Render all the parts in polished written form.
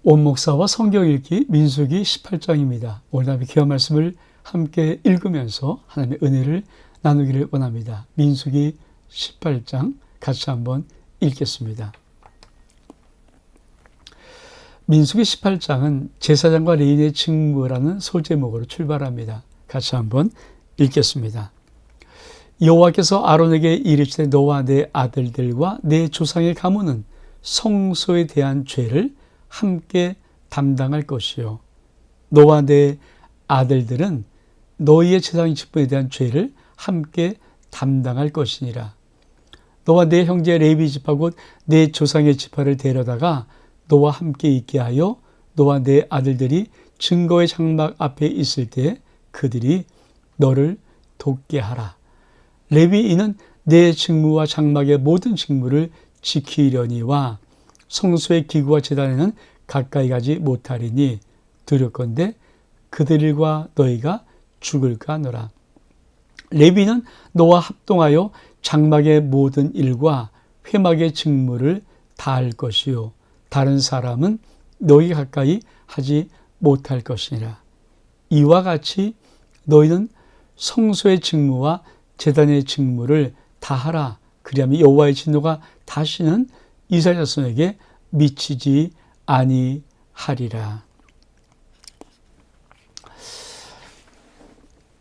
온 목사와 성경 읽기 민수기 18장입니다. 오늘 귀한 말씀을 함께 읽으면서 하나님의 은혜를 나누기를 원합니다. 민수기 18장 같이 한번 읽겠습니다. 민수기 18장은 제사장과 레위인의 직무라는 소제목으로 출발합니다. 같이 한번 읽겠습니다. 여호와께서 아론에게 이르시되 너와 내 아들들과 내 조상의 가문은 성소에 대한 죄를 함께 담당할 것이요 너와 내 아들들은 너희의 제사장 직분에 대한 죄를 함께 담당할 것이니라. 너와 내 형제 레위 지파 곧 내 조상의 지파를 데려다가 너와 함께 있게 하여 너와 내 아들들이 증거의 장막 앞에 있을 때 그들이 너를 돕게 하라. 레위인은 내 직무와 장막의 모든 직무를 지키려니와 성소의 기구와 제단에는 가까이 가지 못하리니 두렵건대 그들과 너희가 죽을까 하노라. 레위인은 너와 합동하여 장막의 모든 일과 회막의 직무를 다할 것이요 다른 사람은 너희 가까이 하지 못할 것이니라. 이와 같이 너희는 성소의 직무와 제단의 직무를 다하라. 그리하면 여호와의 진노가 다시는 이스라엘 자손에게 미치지 아니하리라.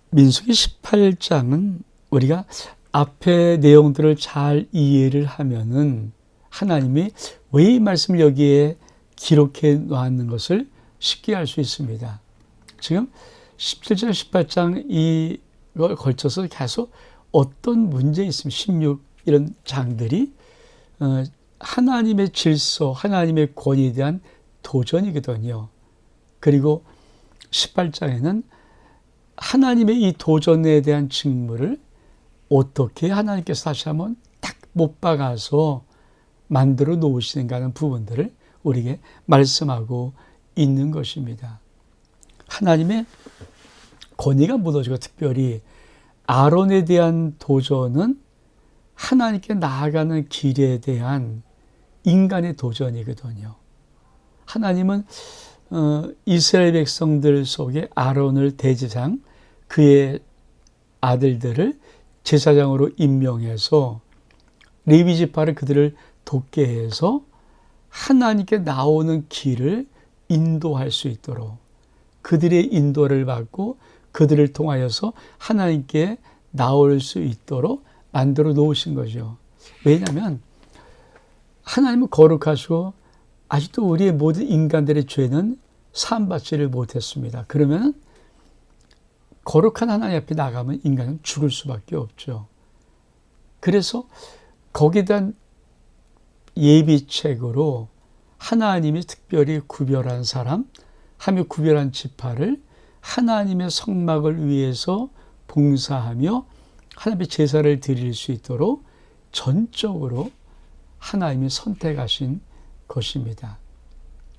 민수기 18장은 우리가 앞의 내용들을 잘 이해를 하면은 하나님이 왜 이 말씀을 여기에 기록해 놓았는 것을 쉽게 알 수 있습니다. 지금 17장, 18장 이걸 걸쳐서 계속 어떤 문제 있으면 16 이런 장들이 하나님의 질서, 하나님의 권위에 대한 도전이거든요. 그리고 18장에는 하나님의 이 도전에 대한 직무를 어떻게 하나님께서 다시 한번 딱 못 박아서 만들어 놓으시는가 하는 부분들을 우리에게 말씀하고 있는 것입니다. 하나님의 권위가 묻어지고 특별히 아론에 대한 도전은 하나님께 나아가는 길에 대한 인간의 도전이거든요. 하나님은 이스라엘 백성들 속에 아론을 대제사장, 그의 아들들을 제사장으로 임명해서 레위 지파를 그들을 돕게 해서 하나님께 나오는 길을 인도할 수 있도록 그들의 인도를 받고 그들을 통하여서 하나님께 나올 수 있도록 만들어 놓으신 거죠. 왜냐하면 하나님은 거룩하시고 아직도 우리의 모든 인간들의 죄는 사함받지를 못했습니다. 그러면 거룩한 하나님 앞에 나가면 인간은 죽을 수밖에 없죠. 그래서 거기에 대한 예비책으로 하나님이 특별히 구별한 사람, 하며 구별한 지파를 하나님의 성막을 위해서 봉사하며 하나님의 제사를 드릴 수 있도록 전적으로 하나님이 선택하신 것입니다.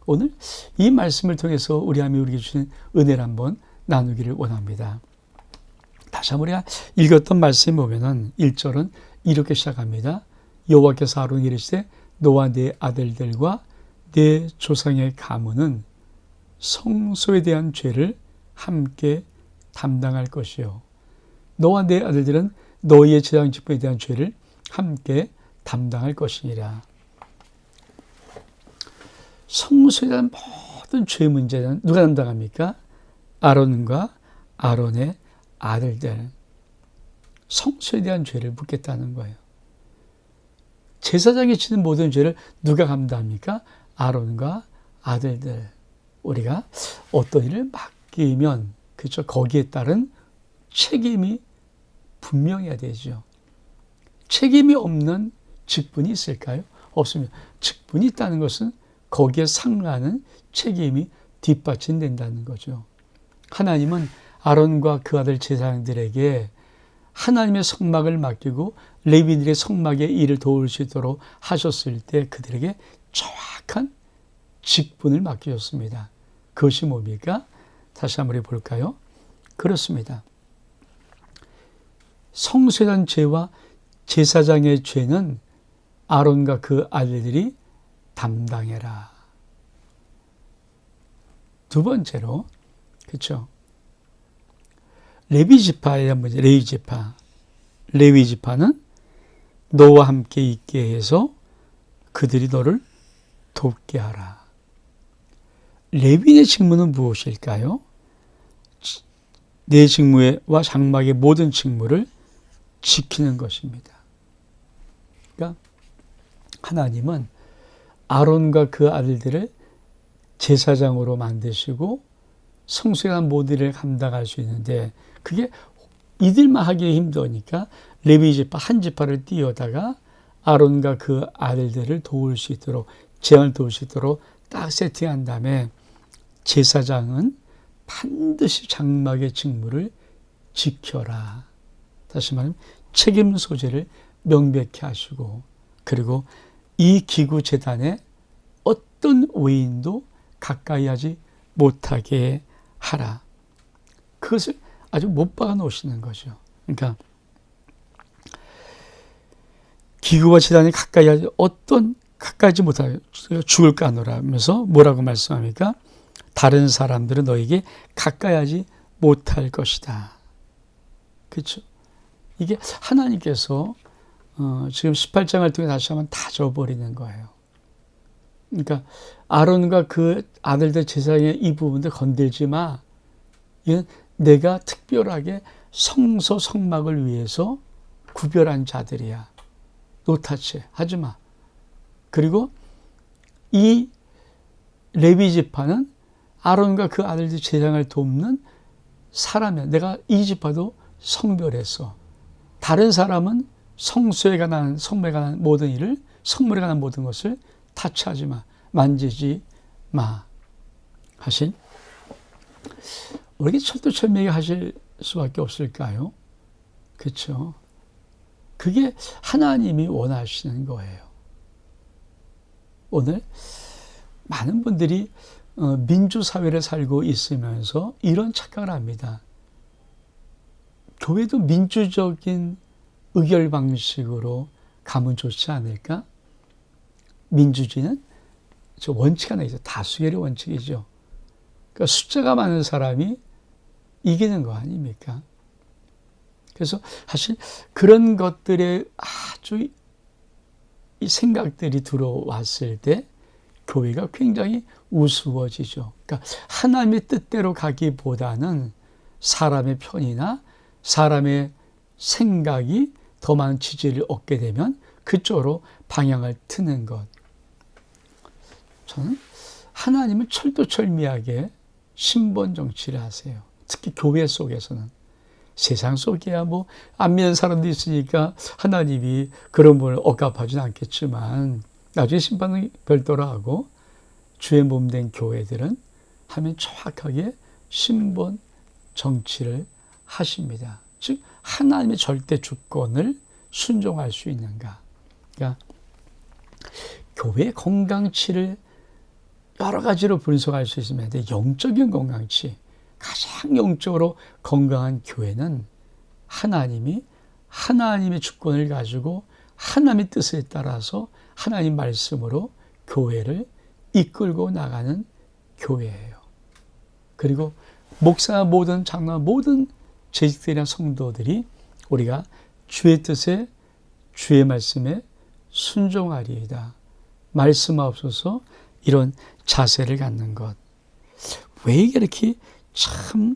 오늘 이 말씀을 통해서 우리 하나님이 우리에게 주신 은혜를 한번 나누기를 원합니다. 다시 한번 우리가 읽었던 말씀에 보면은 1절은 이렇게 시작합니다. 여호와께서 아론에게 이르시되 너와 네 아들들과 네 조상의 가문은 성소에 대한 죄를 함께 담당할 것이요 너와 네 아들들은 너희의 제사장 직분에 대한 죄를 함께 담당할 것이니라. 성소에 대한 모든 죄 문제는 누가 담당합니까? 아론과 아론의 아들들. 성소에 대한 죄를 묻겠다는 거예요. 제사장이 지는 모든 죄를 누가 감당합니까? 아론과 아들들. 우리가 어떤 일을 맡기면 그렇죠. 거기에 따른 책임이 분명해야 되죠. 책임이 없는 직분이 있을까요? 없습니다. 직분이 있다는 것은 거기에 상응하는 책임이 뒷받침된다는 거죠. 하나님은 아론과 그 아들 제사장들에게 하나님의 성막을 맡기고 레위인들의 성막의 일을 도울 수 있도록 하셨을 때 그들에게 정확한 직분을 맡기셨습니다. 그것이 뭡니까? 다시 한번 볼까요? 그렇습니다. 성소에 대한 죄와 제사장의 죄는 아론과 그 아들들이 담당해라. 두 번째로, 그렇죠? 레위 지파에 대한 문제. 레위 지파는 너와 함께 있게 해서 그들이 너를 돕게 하라. 레위인의 직무는 무엇일까요? 내 직무와 장막의 모든 직무를 지키는 것입니다. 그러니까 하나님은 아론과 그 아들들을 제사장으로 만드시고 성소에 관한 모든 일을 감당할 수 있는데, 그게 이들만 하기 힘드니까 레위 지파 한 지파를 띄워다가 아론과 그 아들들을 도울 수 있도록, 재앙을 도울 수 있도록 딱 세팅한 다음에 제사장은 반드시 장막의 직무를 지켜라. 다시 말하면 책임 소재를 명백히 하시고, 그리고 이 기구 제단에 어떤 외인도 가까이 하지 못하게 하라. 그것을 아주 못 박아 놓으시는 거죠. 그러니까 기구와 제단에 가까이 하지 못하게 죽을까 하노라 하면서 뭐라고 말씀합니까? 다른 사람들은 너에게 가까이 하지 못할 것이다. 그렇죠? 이게 하나님께서 지금 18장을 통해 다시 한번 다져버리는 거예요. 그러니까 아론과 그 아들들 제사장의 이 부분들 건들지 마. 이건 내가 특별하게 성소 성막을 위해서 구별한 자들이야. 노타치 하지 마. 그리고 이 레위 지파는 아론과 그 아들들 제사장을 돕는 사람이야. 내가 이 지파도 성별했어. 다른 사람은 성소에 관한, 성물에 관한 모든 일을, 성물에 관한 모든 것을 타치하지 마. 만지지 마. 하신, 왜 이렇게 철두철미하게 하실 수밖에 없을까요? 그렇죠? 그게 하나님이 원하시는 거예요. 오늘 많은 분들이 민주사회를 살고 있으면서 이런 착각을 합니다. 교회도 민주적인 의결 방식으로 가면 좋지 않을까? 민주주의는 저 원칙 하나 있어요. 다수결의 원칙이죠. 그러니까 숫자가 많은 사람이 이기는 거 아닙니까? 그래서 사실 그런 것들에 아주 이 생각들이 들어왔을 때 교회가 굉장히 우스워지죠. 그러니까 하나님의 뜻대로 가기보다는 사람의 편이나 사람의 생각이 더 많은 지지를 얻게 되면 그쪽으로 방향을 트는 것. 저는 하나님은 철두철미하게 신분 정치를 하세요. 특히 교회 속에서는. 세상 속에야 뭐 안 믿는 사람도 있으니까 하나님이 그런 분을 억압하지는 않겠지만 나중에 심판은 별도로 하고, 주의 몸된 교회들은 하면 정확하게 신분 정치를 하십니다. 즉 하나님의 절대 주권을 순종할 수 있는가. 그러니까 교회의 건강치를 여러 가지로 분석할 수 있습니다. 영적인 건강치, 가장 영적으로 건강한 교회는 하나님의 주권을 가지고 하나님의 뜻에 따라서 하나님 말씀으로 교회를 이끌고 나가는 교회예요. 그리고 목사 모든 장로 모든 재직들이나 성도들이 우리가 주의 뜻에 주의 말씀에 순종하리이다. 말씀하옵소서. 이런 자세를 갖는 것. 왜 이게 이렇게 참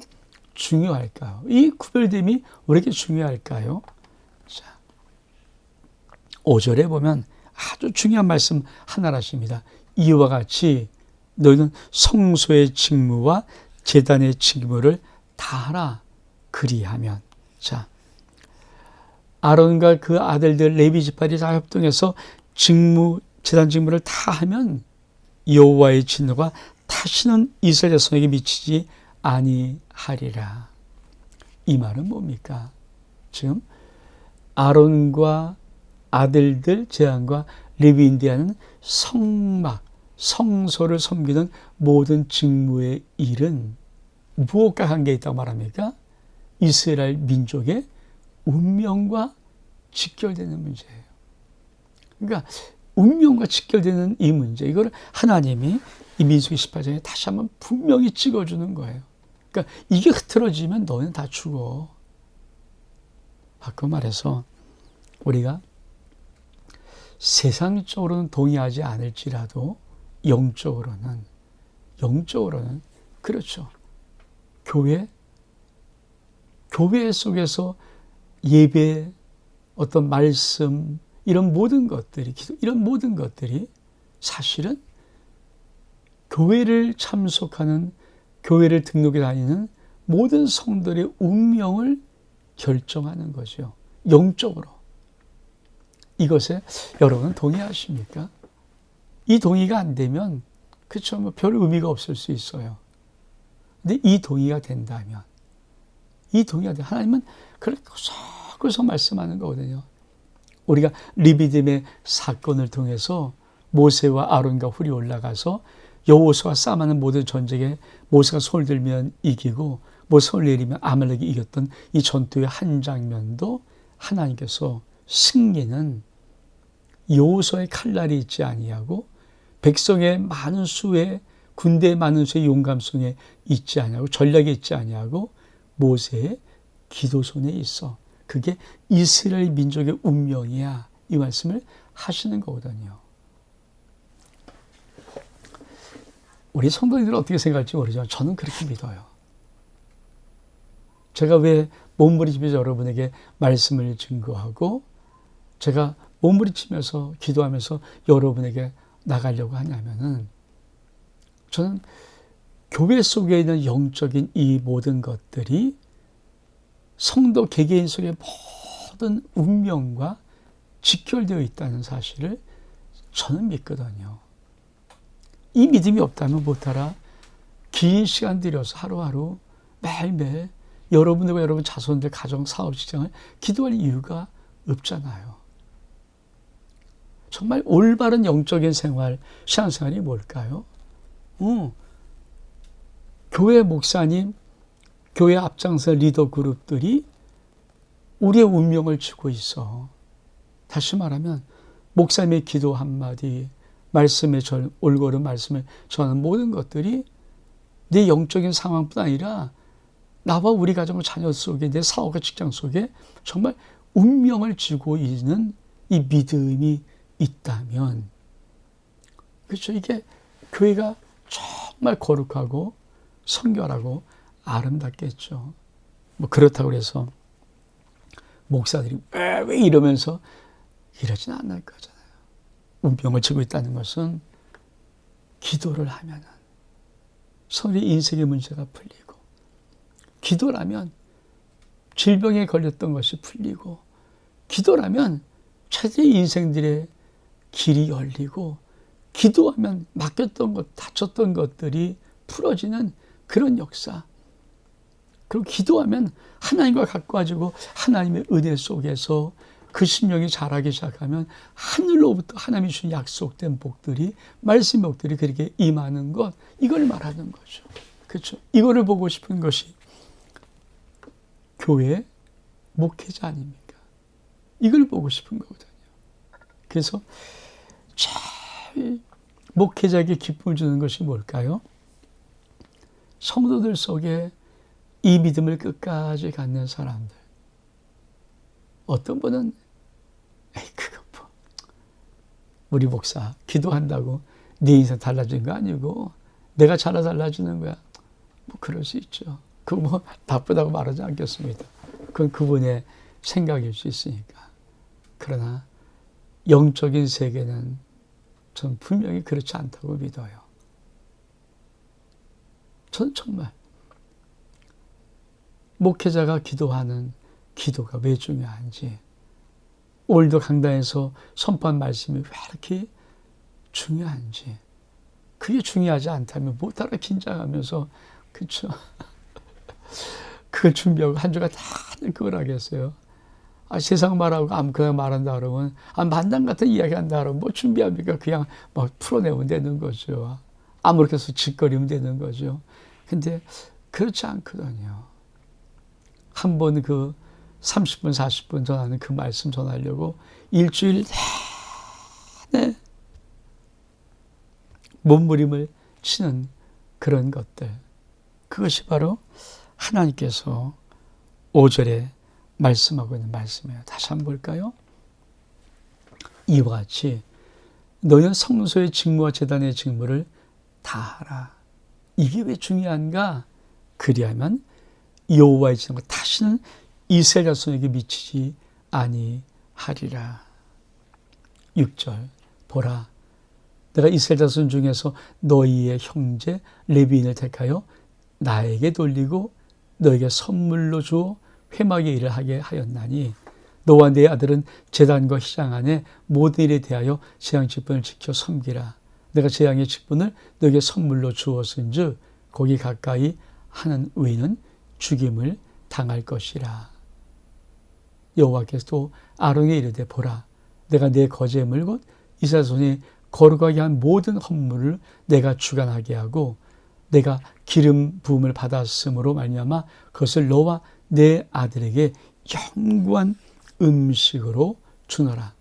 중요할까요? 이 구별됨이 왜 이렇게 중요할까요? 자, 5절에 보면 아주 중요한 말씀 하나를 하십니다. 이와 같이 너희는 성소의 직무와 제단의 직무를 다하라. 그리하면. 자, 아론과 그 아들들 레위 지파들이 다 협동해서 제단 직무를 다 하면 여호와의 진노가 다시는 이스라엘 자손에게 미치지 아니하리라. 이 말은 뭡니까? 지금 아론과 아들들 제한과 레위인들이 하는 성막, 성소를 섬기는 모든 직무의 일은 무엇과 관계가 있다고 말합니까? 이스라엘 민족의 운명과 직결되는 문제예요. 그러니까 운명과 직결되는 이 문제, 이걸 하나님이 이 민수기 18장에 다시 한번 분명히 찍어주는 거예요. 그러니까 이게 흐트러지면 너는 다 죽어. 바꿔 말해서 우리가 세상적으로는 동의하지 않을지라도 영적으로는 그렇죠. 교회 속에서 예배, 어떤 말씀, 이런 모든 것들이, 이런 모든 것들이 사실은 교회를 참석하는, 교회를 등록해 다니는 모든 성도들의 운명을 결정하는 거죠. 영적으로. 이것에 여러분은 동의하십니까? 이 동의가 안 되면 그렇죠. 뭐 별 의미가 없을 수 있어요. 근데 이 동의가 된다면, 하나님은 그렇게 구석구석 말씀하는 거거든요. 우리가 르비딤의 사건을 통해서 모세와 아론과 훌이 올라가서 여호수아가 싸움하는 모든 전쟁에 모세가 손을 들면 이기고 손을 내리면 아말렉이 이겼던 이 전투의 한 장면도 하나님께서 승리는 여호수아의 칼날이 있지 아니하고 백성의 많은 수의 군대의 많은 수의 용감성에 있지 아니하고 전략에 있지 아니하고 모세의 기도손에 있어. 그게 이스라엘 민족의 운명이야. 이 말씀을 하시는 거거든요. 우리 성도님들은 어떻게 생각할지 모르지만 저는 그렇게 믿어요. 제가 왜 몸부림치면서 여러분에게 말씀을 증거하고 제가 몸부림치면서 기도하면서 여러분에게 나가려고 하냐면은 저는 교회 속에 있는 영적인 이 모든 것들이 성도 개개인 속의 모든 운명과 직결되어 있다는 사실을 저는 믿거든요. 이 믿음이 없다면 못하라 긴 시간 들여서 하루하루 매일매일 여러분들과 여러분 자손들 가정 사업 직장을 기도할 이유가 없잖아요. 정말 올바른 영적인 생활, 신앙생활이 뭘까요? 교회 목사님, 교회 앞장서 리더 그룹들이 우리의 운명을 쥐고 있어. 다시 말하면 목사님의 기도 한마디, 말씀의 올바른 말씀을 전하는 모든 것들이 내 영적인 상황뿐 아니라 나와 우리 가정의 자녀 속에, 내 사업과 직장 속에 정말 운명을 쥐고 있는 이 믿음이 있다면, 그렇죠. 이게 교회가 정말 거룩하고 성결하고 아름답겠죠. 뭐 그렇다고 해서 목사들이 왜 이러면서 이러진 않을 거잖아요. 운명을 쥐고 있다는 것은 기도를 하면은 서로의 인생의 문제가 풀리고, 기도라면 질병에 걸렸던 것이 풀리고, 기도라면 자신의 인생들의 길이 열리고, 기도하면 막혔던 것, 다쳤던 것들이 풀어지는 그런 역사. 그리고 기도하면 하나님과 가까워지고 하나님의 은혜 속에서 그 심령이 자라기 시작하면 하늘로부터 하나님이 주신 약속된 복들이, 말씀의 복들이 그렇게 임하는 것, 이걸 말하는 거죠. 그렇죠? 이거를 보고 싶은 것이 교회 목회자 아닙니까? 이걸 보고 싶은 거거든요. 그래서 제일 목회자에게 기쁨을 주는 것이 뭘까요? 성도들 속에 이 믿음을 끝까지 갖는 사람들. 어떤 분은 그거 뭐 우리 목사 기도한다고 네 인생 달라진 거 아니고 내가 잘라 달라지는 거야. 뭐 그럴 수 있죠. 그거 뭐 나쁘다고 말하지 않겠습니다. 그건 그분의 생각일 수 있으니까. 그러나 영적인 세계는 전 분명히 그렇지 않다고 믿어요. 전 정말 목회자가 기도하는 기도가 왜 중요한지, 오늘도 강단에서 선포한 말씀이 왜 이렇게 중요한지, 그게 중요하지 않다면 못하라 긴장하면서, 그렇죠? 그걸 준비하고 한 주가 다 그걸 하겠어요. 세상 말하고 아무거나 말한다 그러면, 만담 같은 이야기 한다 그러면 뭐 준비합니까? 그냥 막 풀어내면 되는 거죠. 아무렇게 해서 짓거리면 되는 거죠. 근데 그렇지 않거든요. 한 번 그 30분, 40분 전하는 그 말씀 전하려고 일주일 내내 몸부림을 치는 그런 것들, 그것이 바로 하나님께서 5절에 말씀하고 있는 말씀이에요. 다시 한번 볼까요? 이와 같이 너희는 성소의 직무와 제단의 직무를 다 하라. 이게 왜 중요한가? 그리하면 여호와의 진노가 다시는 이스라엘 자손에게 미치지 아니하리라. 6절 보라, 내가 이스라엘 자손 중에서 너희의 형제 레위인을 택하여 나에게 돌리고 너에게 선물로 주어 회막의 일을 하게 하였나니 너와 네 아들은 제단과 희장 안에 모든 일에 대하여 재앙 직분을 지켜 섬기라. 내가 재앙의 직분을 너에게 선물로 주었은즉 거기 가까이 하는 의인은 죽임을 당할 것이라. 여호와께서 또 아론에게 이르되 보라, 내가 내 거제물 곧 이스라엘 손이 거룩하게 한 모든 헌물을 내가 주관하게 하고 내가 기름 부음을 받았으므로 말미암아 그것을 너와 내 아들에게 영구한 음식으로 주노라.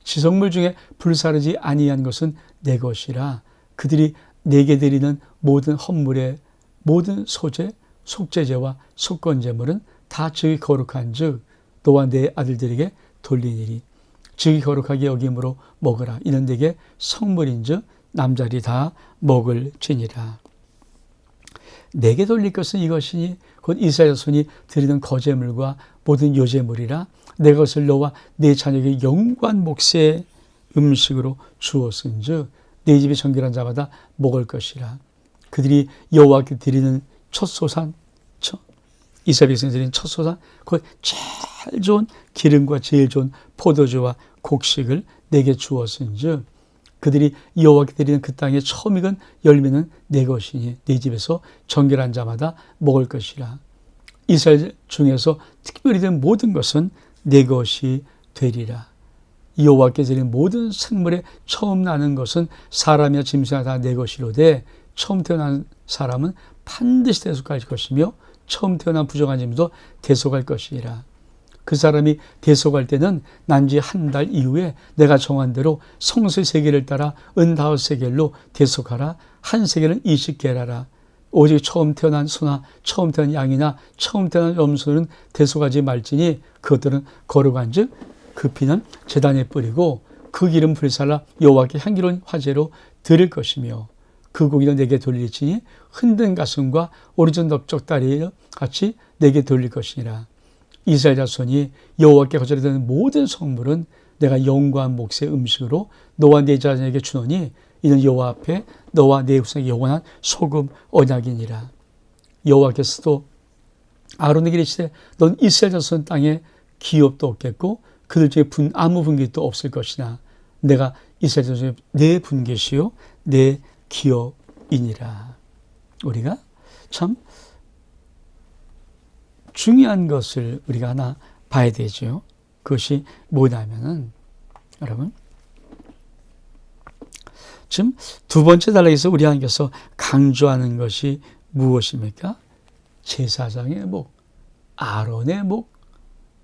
지성물 중에 불사르지 아니한 것은 내 것이라. 그들이 내게 드리는 모든 헌물의 모든 소제, 속죄제와 속건제물은 다 즉이 거룩한 즉 너와 내 아들들에게 돌리니리. 즉이 거룩하게 여김으로 먹으라. 이는 내게 성물인 즉 남자리 다 먹을 지니라. 내게 돌릴 것은 이것이니 곧 이스라엘 자손이 드리는 거제물과 모든 요제물이라. 내 것을 너와 내 자녀에게 영구한 몫의 음식으로 주었은즉 내 집에 정결한 자마다 먹을 것이라. 그들이 여호와께 드리는 첫 소산, 이스라엘 백성이 드리는 첫 소산, 곧 제일 좋은 기름과 제일 좋은 포도주와 곡식을 내게 주었은즉 그들이 여호와께 드리는 그 땅의 처음 익은 열매는 내 것이니 내 집에서 정결한 자마다 먹을 것이라. 이스라엘 중에서 특별히 된 모든 것은 내 것이 되리라. 여호와께 드리는 모든 생물의 처음 나는 것은 사람이나 짐승이나 다 내 것이로되 처음 태어난 사람은 반드시 대속할 것이며 처음 태어난 부정한 짐승도 대속할 것이라. 그 사람이 대속할 때는 난지 한 달 이후에 내가 정한 대로 성소의 세겔을 따라 은 5세겔로 대속하라. 한 세겔은 20게라라. 오직 처음 태어난 소나 처음 태어난 양이나 처음 태어난 염소는 대속하지 말지니 그것들은 거룩한 즉 그 피는 제단에 뿌리고 그 기름 불살라 여호와께 향기로운 화제로 드릴 것이며 그 고기는 내게 돌릴지니 흔든 가슴과 오리진 넓적다리 같이 내게 돌릴 것이니라. 이스라엘 자손이 여호와께 거절되는 모든 성물은 내가 영구한 몫의 음식으로 너와 내 자녀에게 주노니 이는 여호와 앞에 너와 내 후손에게 영원한 소금 언약이니라. 여호와께서도 아론에게 이르시되 넌 이스라엘 자손 땅에 기업도 없겠고 그들 중에 아무 분깃도 없을 것이나 내가 이스라엘 자손의 내 분깃이요 내 기업이니라. 우리가 참 중요한 것을 우리가 하나 봐야 되죠. 그것이 뭐냐면은 여러분 지금 두 번째 단락에서 우리 하나님께서 강조하는 것이 무엇입니까? 제사장의 목, 아론의 목,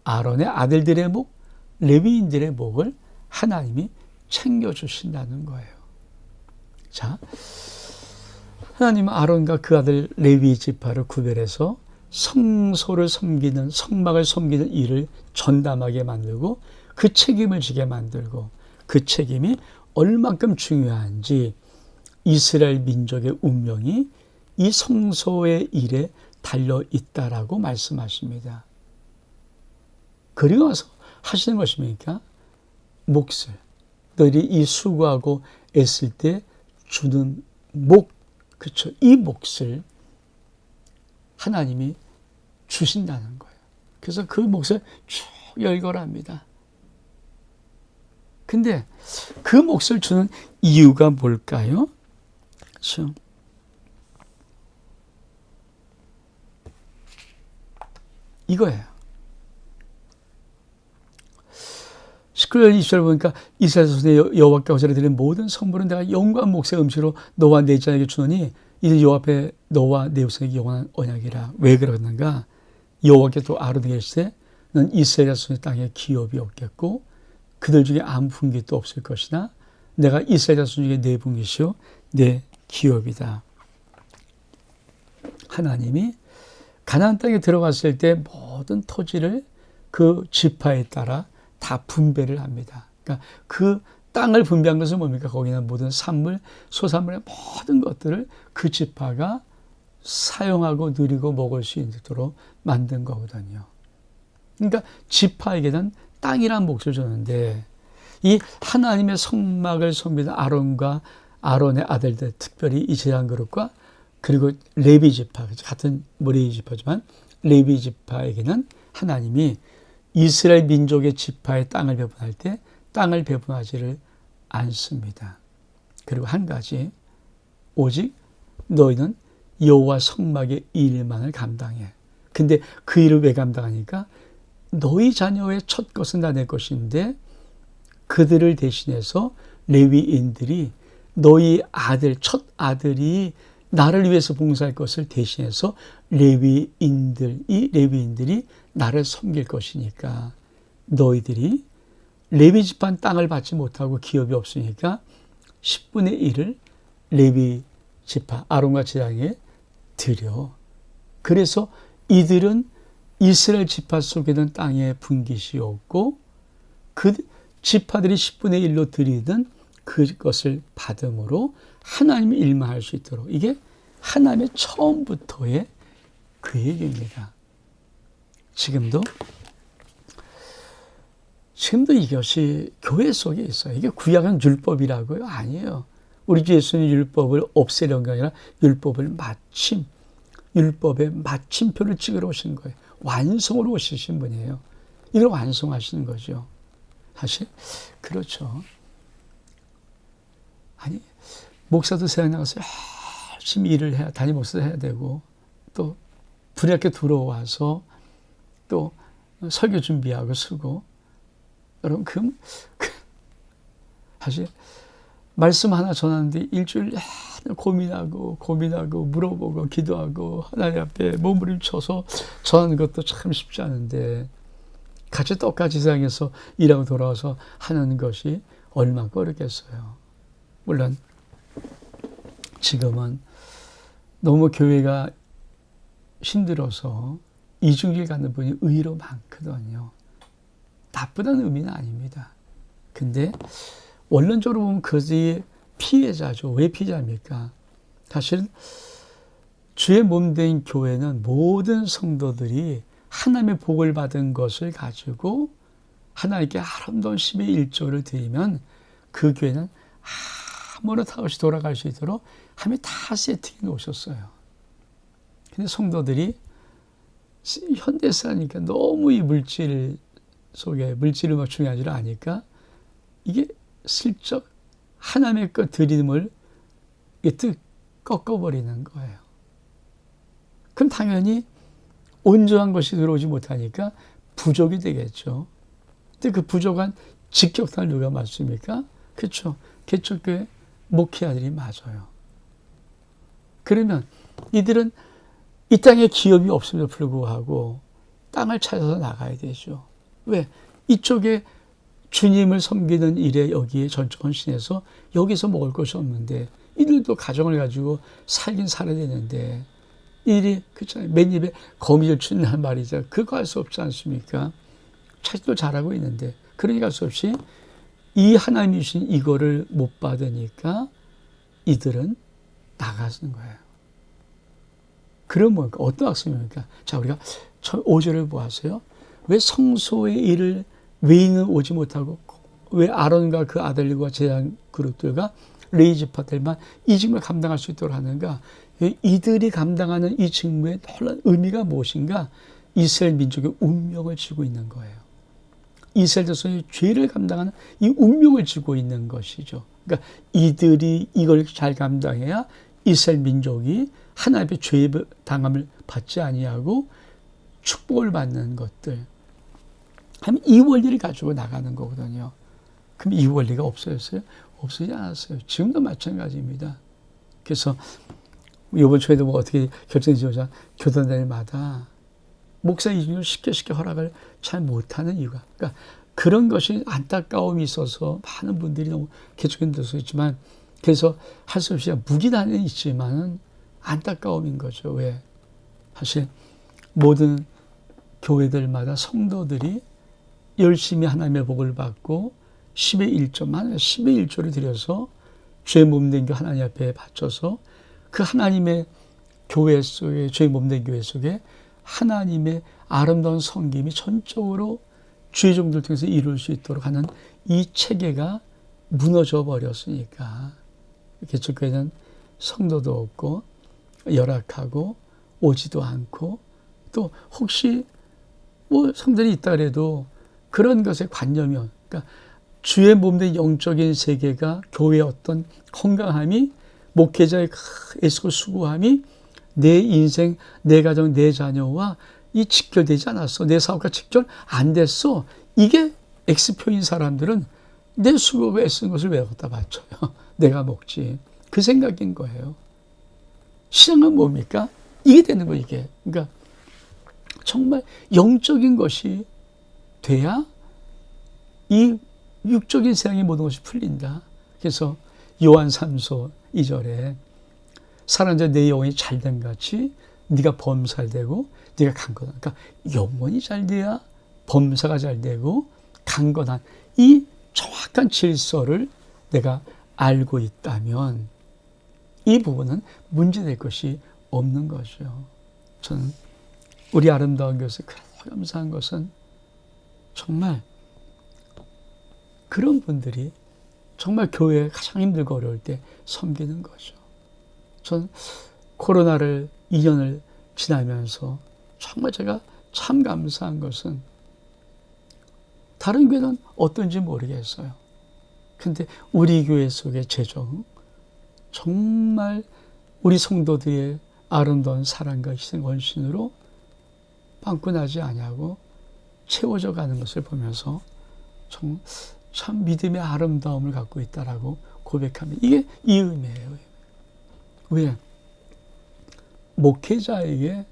아론의 아들들의 목, 레위인들의 목을 하나님이 챙겨주신다는 거예요. 자, 하나님은 아론과 그 아들 레위 지파를 구별해서 성소를 섬기는, 성막을 섬기는 일을 전담하게 만들고 그 책임을 지게 만들고 그 책임이 얼만큼 중요한지 이스라엘 민족의 운명이 이 성소의 일에 달려 있다라고 말씀하십니다. 그리고 나서 하시는 것입니까? 몫을 너희들이 이 수고하고 애쓸 때 주는 목, 그렇죠? 이 몫을 하나님이 주신다는 거예요. 그래서 그 몫을 쭉 열거랍니다. 근데 그 몫을 주는 이유가 뭘까요? 그렇죠? 이거예요. 19절 20절 보니까 이스라엘 자손의 여호와께 거절해 드린 모든 성물은 내가 영광 몫의 음식으로 너와 내 자녀에게 주노니 이는 여호와 앞에 너와 내 후손에게 영원한 언약이라. 왜 그러는가? 여호와께 또 아론에게 이르시되 넌 이스라엘 자손의 땅에 기업이 없겠고 그들 중에 아무 분깃도 없을 것이나 내가 이스라엘 자손 중에 내 분깃이요 내 기업이다. 하나님이 가나안 땅에 들어갔을 때 모든 토지를 그 지파에 따라 다 분배를 합니다. 그러니까 그 땅을 분배한 것은 뭡니까? 거기는 모든 산물, 소산물의 모든 것들을 그 지파가 사용하고 누리고 먹을 수 있도록 만든 거거든요. 그러니까 지파에게는 땅이란 몫을 줬는데 이 하나님의 성막을 섬기는 아론과 아론의 아들들, 특별히 이 제단 그룹과 그리고 레위 지파, 같은 레위 지파지만 레위 지파에게는 하나님이 이스라엘 민족의 지파의 땅을 배분할 때 땅을 배분하지를 않습니다. 그리고 한 가지, 오직 너희는 여호와 성막의 일만을 감당해. 근데 그 일을 왜 감당하니까 너희 자녀의 첫 것은 다 내 것인데 그들을 대신해서 레위인들이 너희 아들, 첫 아들이 나를 위해서 봉사할 것을 대신해서 레위인들이 나를 섬길 것이니까 너희들이 레위 지파 땅을 받지 못하고 기업이 없으니까 10분의 1을 레위 지파 아론과 제사장에 드려. 그래서 이들은 이스라엘 지파 속에는 땅에 분깃이 없고 그 지파들이 10분의 1로 드리던 그것을 받음으로 하나님의 일만 할 수 있도록, 이게 하나님의 처음부터의 계획입니다. 지금도 이것이 교회 속에 있어요. 이게 구약은 율법이라고요? 아니에요. 우리 주 예수님 율법을 없애려는 게 아니라 율법의 마침표를 찍으러 오신 거예요. 완성으로 오시신 분이에요. 이걸 완성하시는 거죠. 사실 그렇죠. 아니, 목사도 세상 나가서 열심히 일을 해야, 담임 목사도 해야 되고, 또 불의학교 들어와서 또 설교 준비하고 쓰고, 여러분 사실 말씀 하나 전하는데 일주일 내내 고민하고 물어보고 기도하고 하나님 앞에 몸부림쳐서 전하는 것도 참 쉽지 않은데 같이 똑같이 세상에서 일하고 돌아와서 하는 것이 얼마나 어렵겠어요. 물론 지금은 너무 교회가 힘들어서 이중길 가는 분이 의외로 많거든요. 나쁘다는 의미는 아닙니다. 근데 원론적으로 보면 그것이 피해자죠. 왜 피해자입니까? 사실 주의 몸된 교회는 모든 성도들이 하나님의 복을 받은 것을 가지고 하나님께 아름다운 10의 1조를 드리면 그 교회는 아무런 탓 없이 돌아갈 수 있도록 하나님이 다 세팅해 놓으셨어요. 근데 성도들이 현대 사니까 너무 이 물질 속에 물질을 막 중요하지 않으니까 이게 슬쩍 하나님의 것 드림을 꺾어버리는 거예요. 그럼 당연히 온전한 것이 들어오지 못하니까 부족이 되겠죠. 근데 그 부족한 직격탄을 누가 맞습니까? 그렇죠. 개척교회 목회자들이 맞아요. 그러면 이들은 이 땅에 기업이 없음에도 불구하고 땅을 찾아서 나가야 되죠. 왜? 이쪽에 주님을 섬기는 일에 여기에 전적 헌신해서 여기서 먹을 것이 없는데 이들도 가정을 가지고 살긴 살아야 되는데 일이 그렇잖아요. 맨입에 거미줄 춘다는 말이죠. 그거 할 수 없지 않습니까? 찾기도 잘하고 있는데 그러니까 할 수 없이 이 하나님이 주신 이거를 못 받으니까 이들은 나가는 거예요. 그럼 뭡니까? 어떤 학습입니까? 자, 우리가 5절을 보았어요. 왜 성소의 일을 외인은 오지 못하고 왜 아론과 그 아들과 제사장 그룹들과 레위 지파들만 이 직무를 감당할 수 있도록 하는가? 이들이 감당하는 이 직무의 놀라운 의미가 무엇인가? 이스라엘 민족의 운명을 지고 있는 거예요. 이스라엘 자손의 죄를 감당하는 이 운명을 지고 있는 것이죠. 그러니까 이들이 이걸 잘 감당해야 이스라엘 민족이 하나님의 죄의 당함을 받지 아니하고 축복을 받는 것들. 하면 이 원리를 가지고 나가는 거거든요. 그럼 이 원리가 없어졌어요? 없어지지 않았어요. 지금도 마찬가지입니다. 그래서 이번 초에도 뭐 어떻게 결정지어서 교단 다닐마다 목사 이중을 쉽게 허락을 잘 못하는 이유가, 그러니까 그런 것이 안타까움이 있어서 많은 분들이 너무 개척인 데서 있지만 그래서 할 수 없이 무기단은 있지만은 안타까움인 거죠. 왜? 사실 모든 교회들마다 성도들이 열심히 하나님의 복을 받고 10의 1조만 10의 1조를 들여서 죄 몸된 교회 하나님 앞에 바쳐서 그 하나님의 교회 속에, 죄 몸된 교회 속에 하나님의 아름다운 섬김이 전적으로 주의 종들 통해서 이룰 수 있도록 하는 이 체계가 무너져 버렸으니까 개척교회는 성도도 없고 열악하고 오지도 않고, 또 혹시 뭐 성들이 있다 그래도 그런 것에 관념이, 그러니까 주의 몸된 영적인 세계가 교회의 어떤 건강함이, 목회자의 애쓰고 수고함이 내 인생, 내 가정, 내 자녀와 이 직결되지 않았어. 내 사업과 직결 안 됐어. 이게 X표인 사람들은 내 수고가 애쓴 것을 왜 갖다 바쳐요? 내가 먹지. 그 생각인 거예요. 신앙은 뭡니까? 이게 되는 거예요, 이게. 그러니까 정말 영적인 것이 돼야 이 육적인 세상의 모든 것이 풀린다. 그래서 요한 3서 2절에 사랑자 내 영혼이 잘된 같이 네가 범살되고 네가 강건한, 그러니까 영혼이 잘 돼야 범사가 잘 되고 강건한 이 정확한 질서를 내가 알고 있다면 이 부분은 문제될 것이 없는 거죠. 저는 우리 아름다운 교회에서 감사한 것은 정말 그런 분들이 정말 교회에 가장 힘들고 어려울 때 섬기는 거죠. 전 코로나를 2년을 지나면서 정말 제가 참 감사한 것은, 다른 교회는 어떤지 모르겠어요. 근데 우리 교회 속의 재정, 정말 우리 성도들의 아름다운 사랑과 희생 헌신으로 빵꾸 나지 아니하고 채워져 가는 것을 보면서 참 믿음의 아름다움을 갖고 있다라고 고백합니다. 이게 이 의미예요. 왜? 목회자에게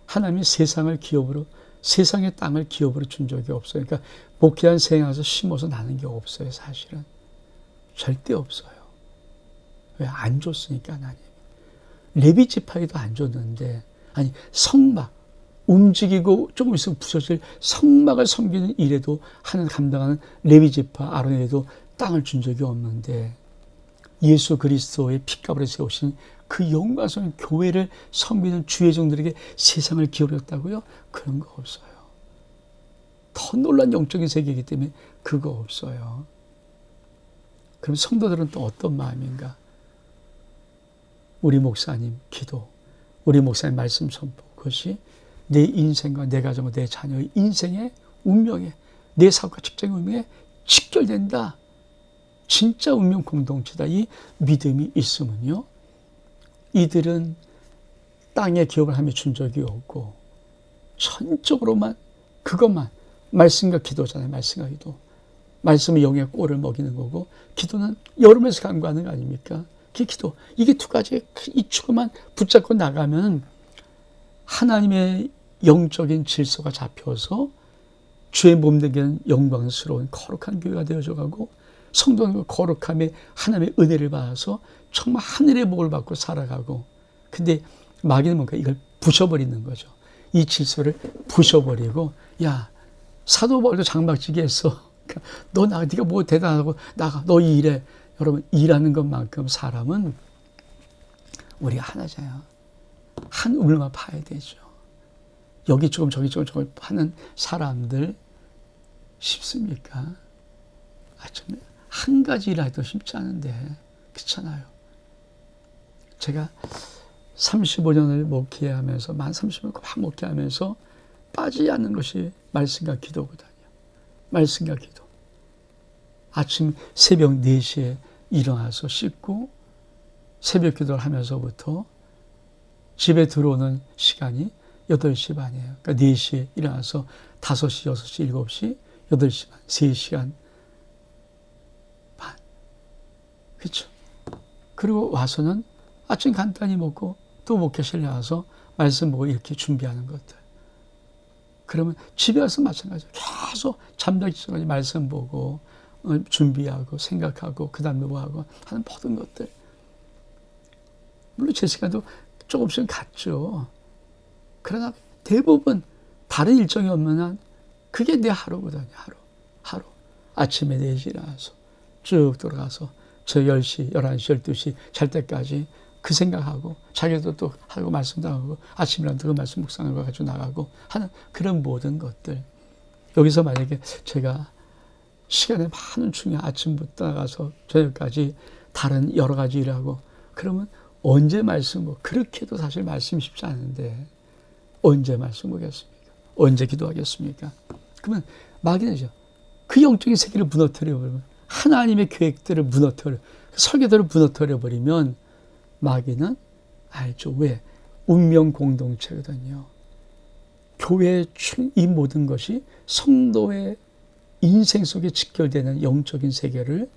하나님이 세상을 기업으로, 세상의 땅을 기업으로 준 적이 없어요. 그러니까 목회한 생에서 심어서 나는 게 없어요. 사실은 절대 없어요. 왜? 안 줬으니까 하나님. 레위 지파에도 안 줬는데, 아니 성막 움직이고 조금 있으면 부서질 성막을 섬기는 일에도 하는 감당하는 레위 지파 아론에게도 땅을 준 적이 없는데, 예수 그리스도의 핏값으로 세우신 그 영광스러운 교회를 섬기는 주의 종들에게 세상을 기울였다고요? 그런 거 없어요. 더 놀란 영적인 세계이기 때문에 그거 없어요. 그럼 성도들은 또 어떤 마음인가? 우리 목사님 기도, 우리 목사님 말씀 선포, 그것이 내 인생과 내 가정과 내 자녀의 인생의 운명에, 내 사업과 직장의 운명에 직결된다. 진짜 운명 공동체다. 이 믿음이 있으면요, 이들은 땅에 기업을 하며 준 적이 없고 전적으로만 그것만, 말씀과 기도잖아요. 말씀과 기도. 말씀은 영의 꼴을 먹이는 거고, 기도는 여름에서 간구하는 거 아닙니까? 기도. 이게 두 가지 이 축구만 붙잡고 나가면 하나님의 영적인 질서가 잡혀서 주의 몸되게 영광스러운 거룩한 교회가 되어져 가고, 성도는 거룩함에 하나님의 은혜를 받아서 정말 하늘의 복을 받고 살아가고. 근데 마귀는 뭔가 이걸 부셔버리는 거죠. 이 질서를 부셔버리고, 야, 사도 바울도 장막지게 했어. 네가 뭐 대단하고 나가, 너 일해. 여러분, 일하는 것만큼 사람은 우리가 하나잖아요. 한 우물만 파야 되죠. 여기 조금 저기 조금 저기 파는 사람들 쉽습니까? 좀 한 가지 일 해도 쉽지 않은데, 그렇잖아요. 제가 35년을 목회하면서, 만 30년 막 목회하면서 빠지지 않는 것이 말씀과 기도거든요. 말씀과 기도. 아침 새벽 4시에 일어나서 씻고 새벽 기도를 하면서부터 집에 들어오는 시간이 8시 반이에요. 그러니까 4시에 일어나서 5시, 6시, 7시, 8시 반, 3시간 반. 그렇죠. 그리고 와서는 아침 간단히 먹고 또 목회실 나와서 말씀 보고 이렇게 준비하는 것들. 그러면 집에 와서 마찬가지예요. 계속 잠자기 전까지 말씀 보고 준비하고 생각하고 그 다음에 뭐하고 하는 모든 것들. 물론 제 시간도 조금씩은 같죠. 그러나 대부분 다른 일정이 없는 한 그게 내 하루거든요. 하루. 아침에 4시에 일어나서 쭉 돌아가서 저 10시, 11시, 12시 잘 때까지 그 생각하고 자기도 또 하고 말씀도 하고 아침이라도 그 말씀 묵상을 가지고 나가고 하는 그런 모든 것들. 여기서 만약에 제가 시간에 많은 중요한 아침부터 나가서 저녁까지 다른 여러 가지 일을 하고 그러면 언제 말씀 뭐 그렇게도 사실 말씀이 쉽지 않은데 언제 말씀 보겠습니까? 언제 기도하겠습니까? 그러면 막연하죠. 그 영적인 세계를 무너뜨려 버리면 하나님의 계획들을 무너뜨려 설계도를 무너뜨려 버리면 마귀는 알죠. 왜? 운명 공동체거든요. 교회의 이 모든 것이 성도의 인생 속에 직결되는 영적인 세계를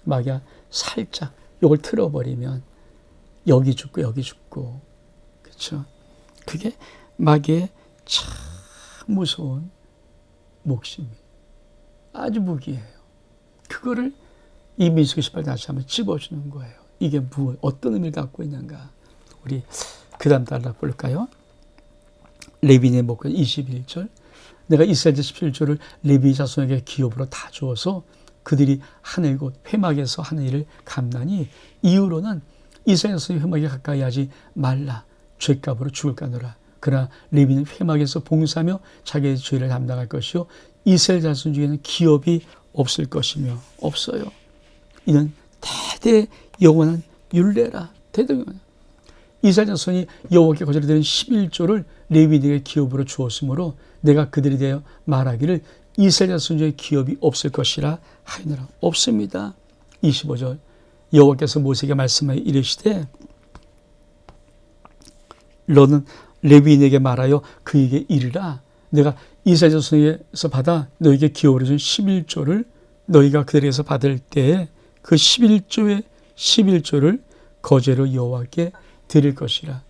마귀가 살짝 이걸 틀어버리면 여기 죽고 그렇죠. 그게 마귀의 참 무서운 목심이 아주 무기예요. 그거를 이 민수기 18장 다시 한번 찝어주는 거예요. 이게 어떤 의미를 갖고 있는가. 우리 그 다음 달라 볼까요? 레위인의 목권 21절. 내가 이스라엘 17조를 레위 자손에게 기업으로 다 주어서 그들이 하늘 곧 회막에서 하는 일을 감나니 이후로는 이스라엘 자손이 회막에 가까이 하지 말라. 죄값으로 죽을까노라. 그러나 레위는 회막에서 봉사하며 자기의 죄를 담당할 것이요 이스라엘 자손 중에는 기업이 없을 것이며 없어요. 이는 대대 영원한 율례라. 대대영원. 이스라엘 자손이 여호와께 거절을 드린 11조를 레위인에게 기업으로 주었으므로 내가 그들에 대하여 말하기를 이스라엘 자손 중에 기업이 없을 것이라 하이노라. 없습니다. 25절 여호와께서 모세에게 말씀하여 이르시되 너는 레위인에게 말하여 그에게 이르라. 내가 이스라엘 자손에게서 받아 너에게 기업으로 준 11조를 너희가 그들에게서 받을 때에 그 11조를 거제로 여호와께 드릴 것이라.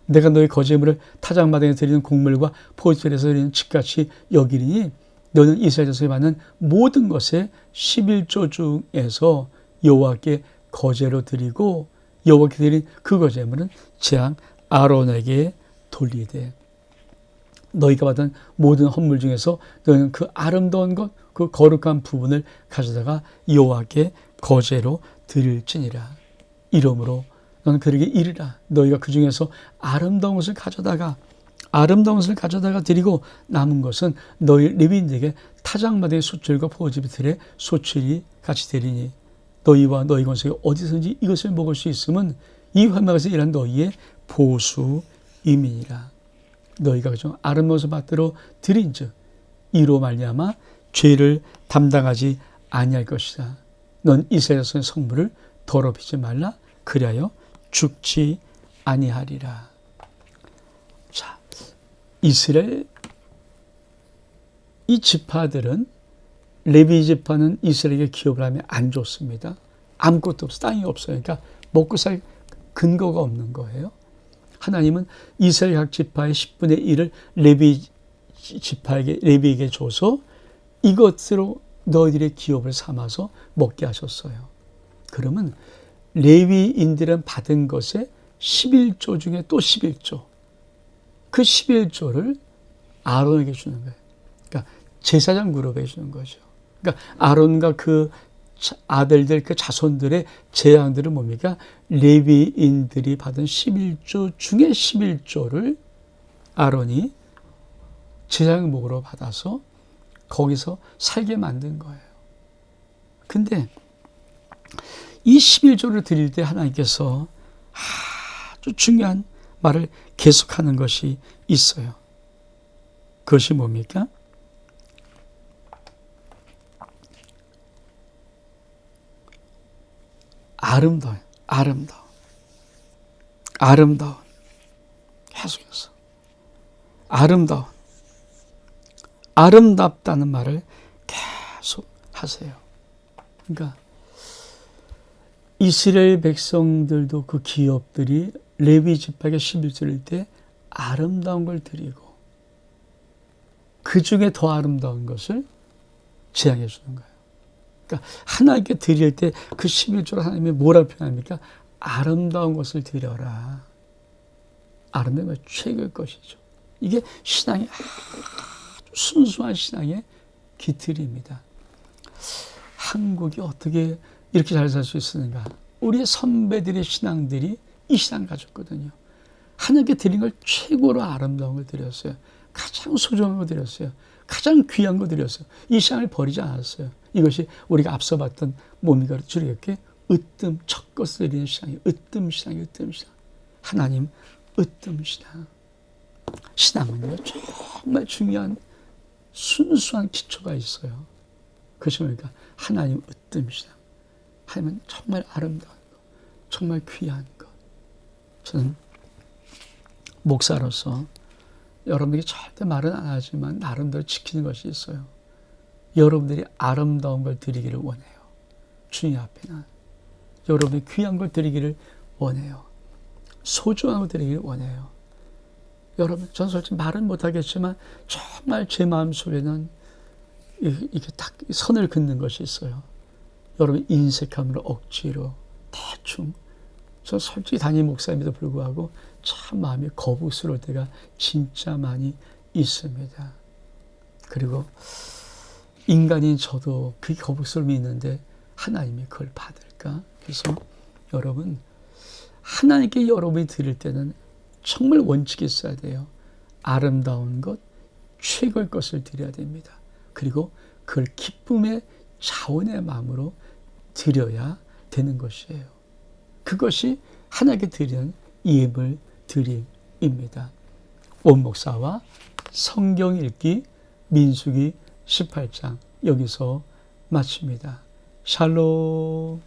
내가 너희 거제물을 타작마당에 드리는 곡물과 포도원에서 드리는 집같이 여기리니 너는 이스라엘 자손이 받는 모든 것의 11조 중에서 여호와께 거제로 드리고 여호와께 드린 그 거제물은 재앙 아론에게 돌리되 너희가 받은 모든 헌물 중에서 너희는 그 아름다운 것, 그 거룩한 부분을 가져다가 여호와께 거제로 드릴지니라. 이러므로 너는 그에게 이르라. 너희가 그 중에서 아름다운 것을 가져다가 드리고 남은 것은 너희 레위인에게 타작마당의 소출과 포도즙이 들에 소출이 같이 되리니 너희와 너희 권속에 어디서든지 이것을 먹을 수 있음은 이 회막에서 일한 너희의 보수임이니라. 너희가 그중 아름다운 것을 받들어 드린즉 이로 말미암아 죄를 담당하지 아니할 것이다. 넌 이스라엘 자손의 성물을 더럽히지 말라. 그리하여 죽지 아니하리라. 자, 이스라엘 이 지파들은 레위 지파는 이스라엘에게 기업을 하면 안 좋습니다. 아무것도 없어. 땅이 없어요. 그러니까 먹고 살 근거가 없는 거예요. 하나님은 이스라엘 각 지파의 10분의 1을 레위에게 줘서 이것으로 너희들의 기업을 삼아서 먹게 하셨어요. 그러면 레위인들은 받은 것의 11조 중에 또 11조. 그 11조를 아론에게 주는 거예요. 그러니까 제사장 그룹에 주는 거죠. 그러니까 아론과 그 아들들, 그 자손들의 재앙들은 뭡니까? 레위인들이 받은 11조 중에 11조를 아론이 제사장목으로 받아서 거기서 살게 만든 거예요. 근데 이 11조를 드릴 때 하나님께서 아주 중요한 말을 계속하는 것이 있어요. 그것이 뭡니까? 아름다워요. 아름다운. 계속해서. 아름답다는 말을 계속 하세요. 그러니까 이스라엘 백성들도 그 기업들이 레위 지파에게 11조를 드릴 때 아름다운 걸 드리고 그 중에 더 아름다운 것을 제안해 주는 거예요. 그러니까 하나님께 드릴 때 그 11조를 하나님이 뭐라 표현합니까? 아름다운 것을 드려라. 아름다운 것 최고의 것이죠. 이게 신앙의 아주 순수한 신앙의 기틀입니다. 한국이 어떻게 이렇게 잘 살 수 있었는가? 우리의 선배들의 신앙들이 이 신앙을 가졌거든요. 하나님께 드린 걸 최고로 아름다운 걸 드렸어요. 가장 소중한 거 드렸어요. 가장 귀한 거 드렸어요. 이 신앙을 버리지 않았어요. 이것이 우리가 앞서 봤던 몸이 가르치게 으뜸, 첫 것을 드리는 신앙이 으뜸 신앙이 으뜸 신앙. 하나님 으뜸 신앙. 신앙은요, 정말 중요한 순수한 기초가 있어요. 그것이 뭡니까? 하나님 으뜸 신앙. 하나님은 정말 아름다운 것, 정말 귀한 것. 저는 목사로서 여러분에게 절대 말은 안 하지만 나름대로 지키는 것이 있어요. 여러분들이 아름다운 걸 드리기를 원해요. 주님 앞에는. 여러분이 귀한 걸 드리기를 원해요. 소중한 걸 드리기를 원해요. 여러분, 전 솔직히 말은 못하겠지만 정말 제 마음속에는 이게 딱 선을 긋는 것이 있어요. 여러분, 인색함으로 억지로 대충. 전 솔직히 담임 목사임에도 불구하고 참 마음이 거북스러울 때가 진짜 많이 있습니다. 그리고 인간인 저도 그 거북스러움이 있는데 하나님이 그걸 받을까? 그래서 여러분, 하나님께 여러분이 드릴 때는 정말 원칙이 있어야 돼요. 아름다운 것, 최고의 것을 드려야 됩니다. 그리고 그걸 기쁨의 자원의 마음으로 드려야 되는 것이에요. 그것이 하나님께 드리는 예물 드림입니다. 온 목사와 성경 읽기 민수기 18장 여기서 마칩니다. 샬롬.